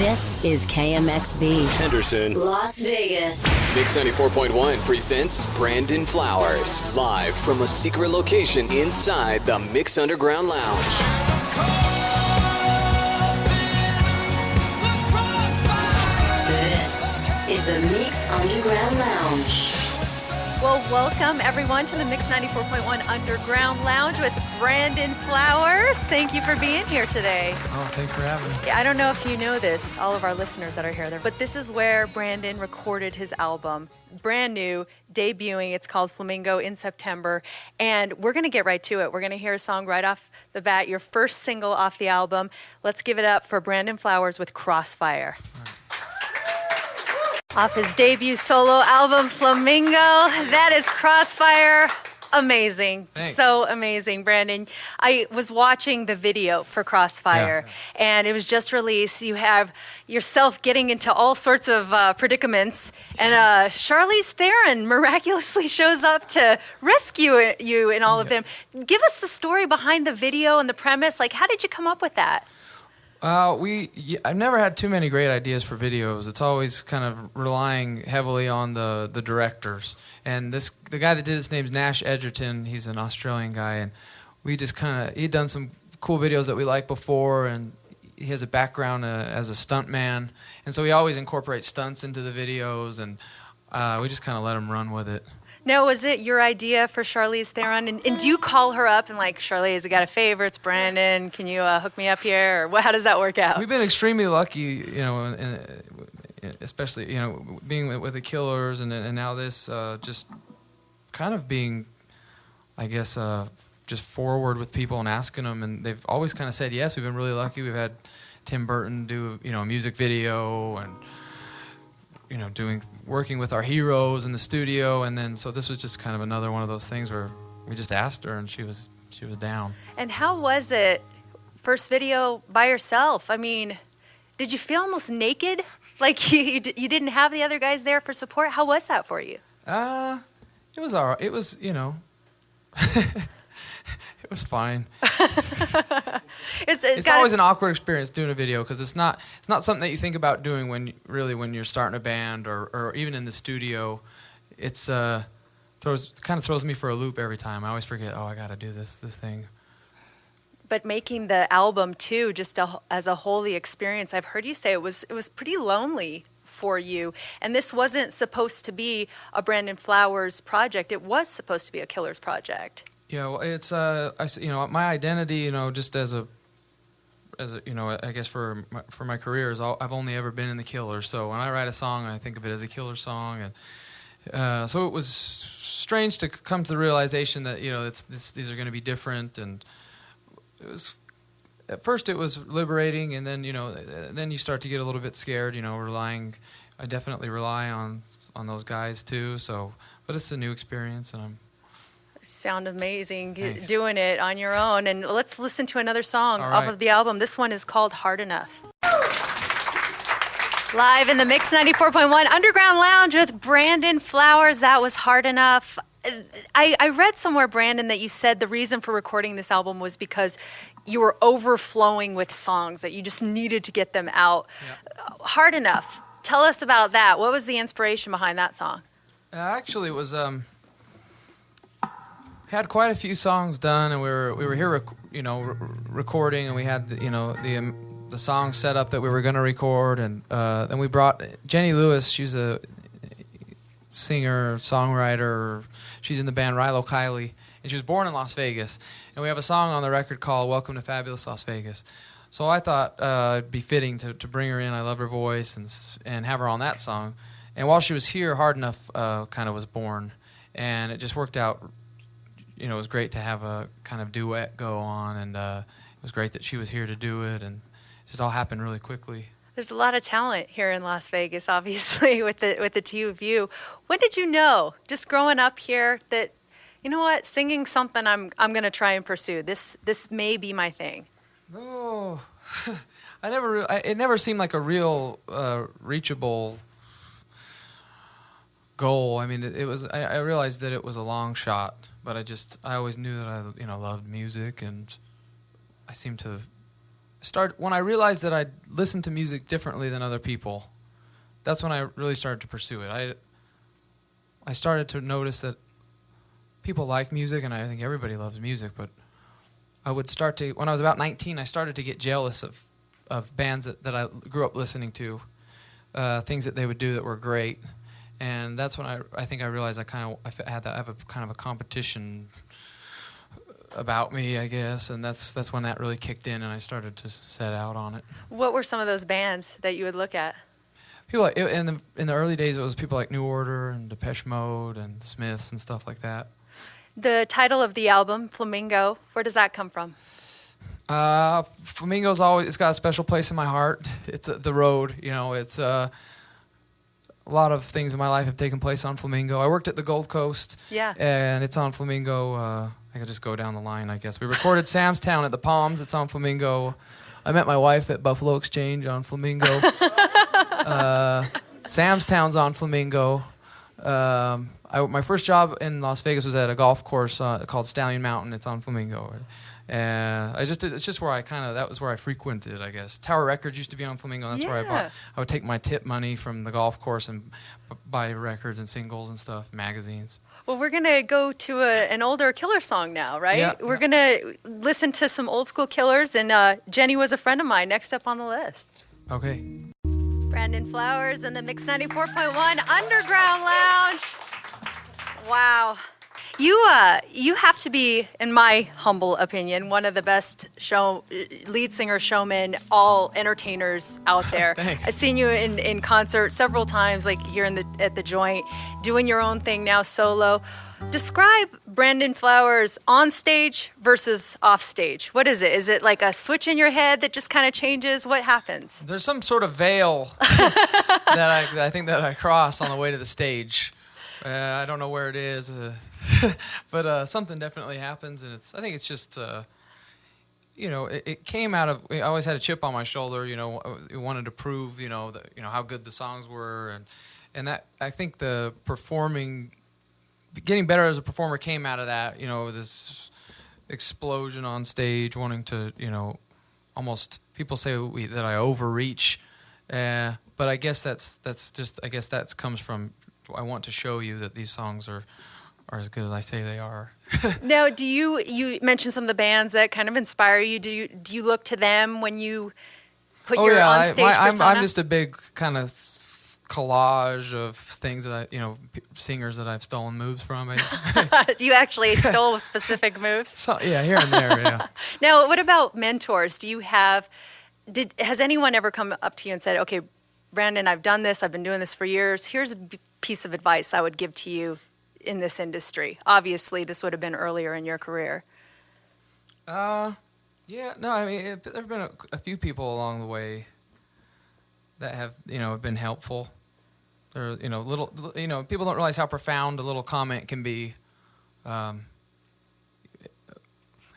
This is KMXB. Henderson, Las Vegas. Mix 94.1 presents Brandon Flowers, live from a secret location inside the Mix Underground Lounge. This is the Mix Underground Lounge. Well, welcome everyone to the Mix 94.1 Underground Lounge with Brandon Flowers. Thank you for being here today. Oh, thanks for having me. I don't know if you know this, all of our listeners that are here, but this is where Brandon recorded his album, brand new, debuting. It's called Flamingo in September, and we're going to get right to it. We're going to hear a song right off the bat, your first single off the album. Let's give it up for Brandon Flowers with Crossfire. Off his debut solo album, Flamingo. That is Crossfire. Amazing. Thanks. So amazing, Brandon. I was watching the video for Crossfire, and it was just released. You have yourself getting into all sorts of predicaments, and Charlize Theron miraculously shows up to rescue you in all of them. Give us the story behind the video and the premise. Like, how did you come up with that? I've never had too many great ideas for videos. It's always kind of relying heavily on the directors. And the guy that did his name's Nash Edgerton. He's an Australian guy, and we just he'd done some cool videos that we liked before, and he has a background as a stunt man, and so he always incorporates stunts into the videos, and we just kind of let him run with it. Now, was it your idea for Charlize Theron? And do you call her up and like, Charlize, I got a favor, it's Brandon, can you hook me up here? Or how does that work out? We've been extremely lucky, especially, being with the Killers and now this, just kind of being, I guess, just forward with people and asking them, and they've always kind of said yes. We've been really lucky. We've had Tim Burton do, a music video, and working with our heroes in the studio, and then so this was just kind of another one of those things where we just asked her and she was down. And how was it, first video by yourself? I mean, did you feel almost naked? Like you didn't have the other guys there for support? How was that for you? It was all right. It was, it was fine. It's always an awkward experience doing a video because it's not something that you think about doing when you're starting a band or even in the studio. It's kind of throws me for a loop every time. I always forget, I got to do this thing. But making the album too, just as a whole, the experience, I've heard you say it was pretty lonely for you, and this wasn't supposed to be a Brandon Flowers project. It was supposed to be a Killers project. Yeah, well, it's my identity, just as a I guess for my career is I've only ever been in the Killers. So when I write a song, I think of it as a Killers song, and so it was strange to come to the realization that these are going to be different, and it was. At first, it was liberating, and then then you start to get a little bit scared. I definitely rely on those guys too. So, but it's a new experience, and I'm. Sound amazing. Thanks. Doing it on your own. And let's listen to another song off of the album. This one is called Hard Enough. Live in the Mix 94.1 Underground Lounge with Brandon Flowers. That was Hard Enough. I read somewhere, Brandon, that you said the reason for recording this album was because you were overflowing with songs, that you just needed to get them out. Yep. Hard Enough. Tell us about that. What was the inspiration behind that song? Actually, it was... had quite a few songs done, and we were here, recording, and we had the song set up that we were going to record, and then we brought Jenny Lewis. She's a singer, songwriter. She's in the band Rilo Kiley, and she was born in Las Vegas. And we have a song on the record called "Welcome to Fabulous Las Vegas." So I thought it'd be fitting to bring her in. I love her voice, and have her on that song. And while she was here, Hard Enough kind of was born, and it just worked out. It was great to have a kind of duet go on, and it was great that she was here to do it, and it just all happened really quickly. There's a lot of talent here in Las Vegas, obviously, with the two of you. When did you know, just growing up here, that, singing something I'm going to try and pursue? This may be my thing. Oh, it never seemed like a real reachable goal. I mean, it was. I realized that it was a long shot. But I always knew that I loved music, and I seemed to when I realized that I listened to music differently than other people, that's when I really started to pursue it. I started to notice that people like music, and I think everybody loves music, but when I was about 19, I started to get jealous of bands that I grew up listening to, things that they would do that were great. And that's when I think I realized I have a kind of a competition about me, I guess, and that's when that really kicked in, and I started to set out on it. What were some of those bands that you would look at? People in the early days, it was people like New Order and Depeche Mode and the Smiths and stuff like that. The title of the album, Flamingo, where does that come from? Flamingo's it's got a special place in my heart. It's the road, it's a lot of things in my life have taken place on Flamingo. I worked at the Gold Coast, and it's on Flamingo. I could just go down the line, I guess. We recorded Sam's Town at the Palms. It's on Flamingo. I met my wife at Buffalo Exchange on Flamingo. Sam's Town's on Flamingo. My first job in Las Vegas was at a golf course called Stallion Mountain. It's on Flamingo. It's just where that was where I frequented, I guess. Tower Records used to be on Flamingo. That's where I would take my tip money from the golf course and buy records and singles and stuff, magazines. Well, we're going to go to an older Killer song now, right? Yeah. We're going to listen to some old school Killers, and Jenny was a friend of mine next up on the list. Okay. Brandon Flowers and the Mix 94.1 Underground Lounge. Wow. You have to be, in my humble opinion, one of the best lead singer, showmen, all entertainers out there. Thanks. I've seen you in concert several times, like here at the Joint, doing your own thing now solo. Describe Brandon Flowers on stage versus off stage. What is it? Is it like a switch in your head that just kind of changes? What happens? There's some sort of veil that I think that I cross on the way to the stage. I don't know where it is, but something definitely happens, and I think it's just, it came out of. I always had a chip on my shoulder, I wanted to prove, that, how good the songs were, and that I think the getting better as a performer came out of that, this explosion on stage, wanting to, almost people say that I overreach, but I guess that comes from. I want to show you that these songs are as good as I say they are. Now, you mentioned some of the bands that kind of inspire you. Do you look to them when you put your on stage persona? I'm just a big kind of collage of things that singers that I've stolen moves from. You actually stole specific moves? So, yeah, here and there. Yeah. Now, what about mentors? Has anyone ever come up to you and said, "Okay, Brandon, I've done this. I've been doing this for years. Here's a piece of advice I would give to you in this industry"? Obviously, this would have been earlier in your career. Yeah, no, I mean, there have been a few people along the way that have been helpful. They're little, people don't realize how profound a little comment can be. I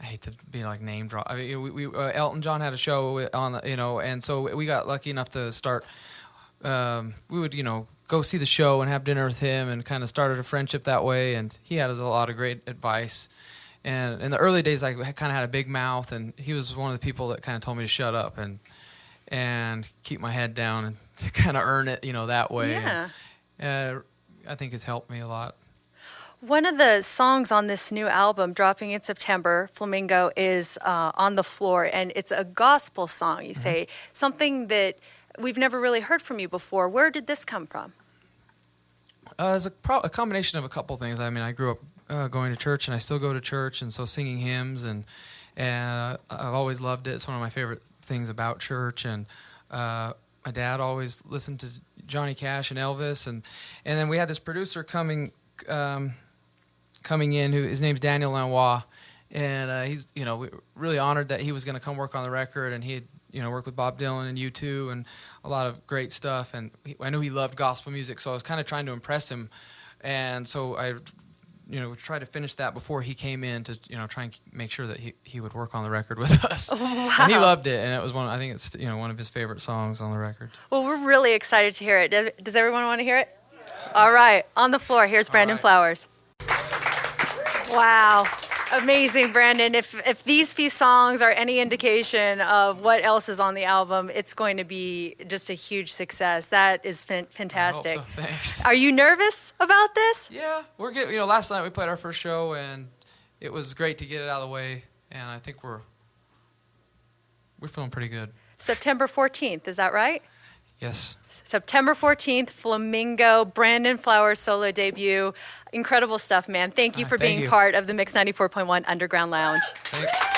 hate to be like name drop. I mean, we Elton John had a show on, and so we got lucky enough to start. We would, go see the show and have dinner with him, and kind of started a friendship that way. And he had a lot of great advice. And in the early days, I kind of had a big mouth, and he was one of the people that kind of told me to shut up and keep my head down and to kind of earn it, that way. Yeah. And, I think it's helped me a lot. One of the songs on this new album, dropping in September, Flamingo, is On the Floor, and it's a gospel song. You say something that we've never really heard from you before. Where did this come from? It's a combination of a couple things. I mean, I grew up going to church, and I still go to church, and so singing hymns, and I've always loved it. It's one of my favorite things about church, and my dad always listened to Johnny Cash and Elvis, and then we had this producer coming in, who his name's Daniel Lanois, and he's we were really honored that he was going to come work on the record, and he had worked with Bob Dylan and U2 and a lot of great stuff, and I knew he loved gospel music, so I was kind of trying to impress him, and so I tried to finish that before he came in to try and make sure that he would work on the record with us. Wow. And he loved it, and it was I think it's one of his favorite songs on the record. Well, we're really excited to hear it. Does everyone want to hear it? All right, On the Floor. Here's Brandon Flowers. Wow. Amazing, Brandon. If these few songs are any indication of what else is on the album, it's going to be just a huge success. That is fantastic. I hope so. Thanks. Are you nervous about this? Yeah, we're good. You know, last night we played our first show, and it was great to get it out of the way. And I think we're feeling pretty good. September 14th, is that right? Yes. September 14th, Flamingo, Brandon Flowers' solo debut. Incredible stuff, man. Thank you for Thank being you. part of the Mix 94.1 Underground Lounge. Thanks.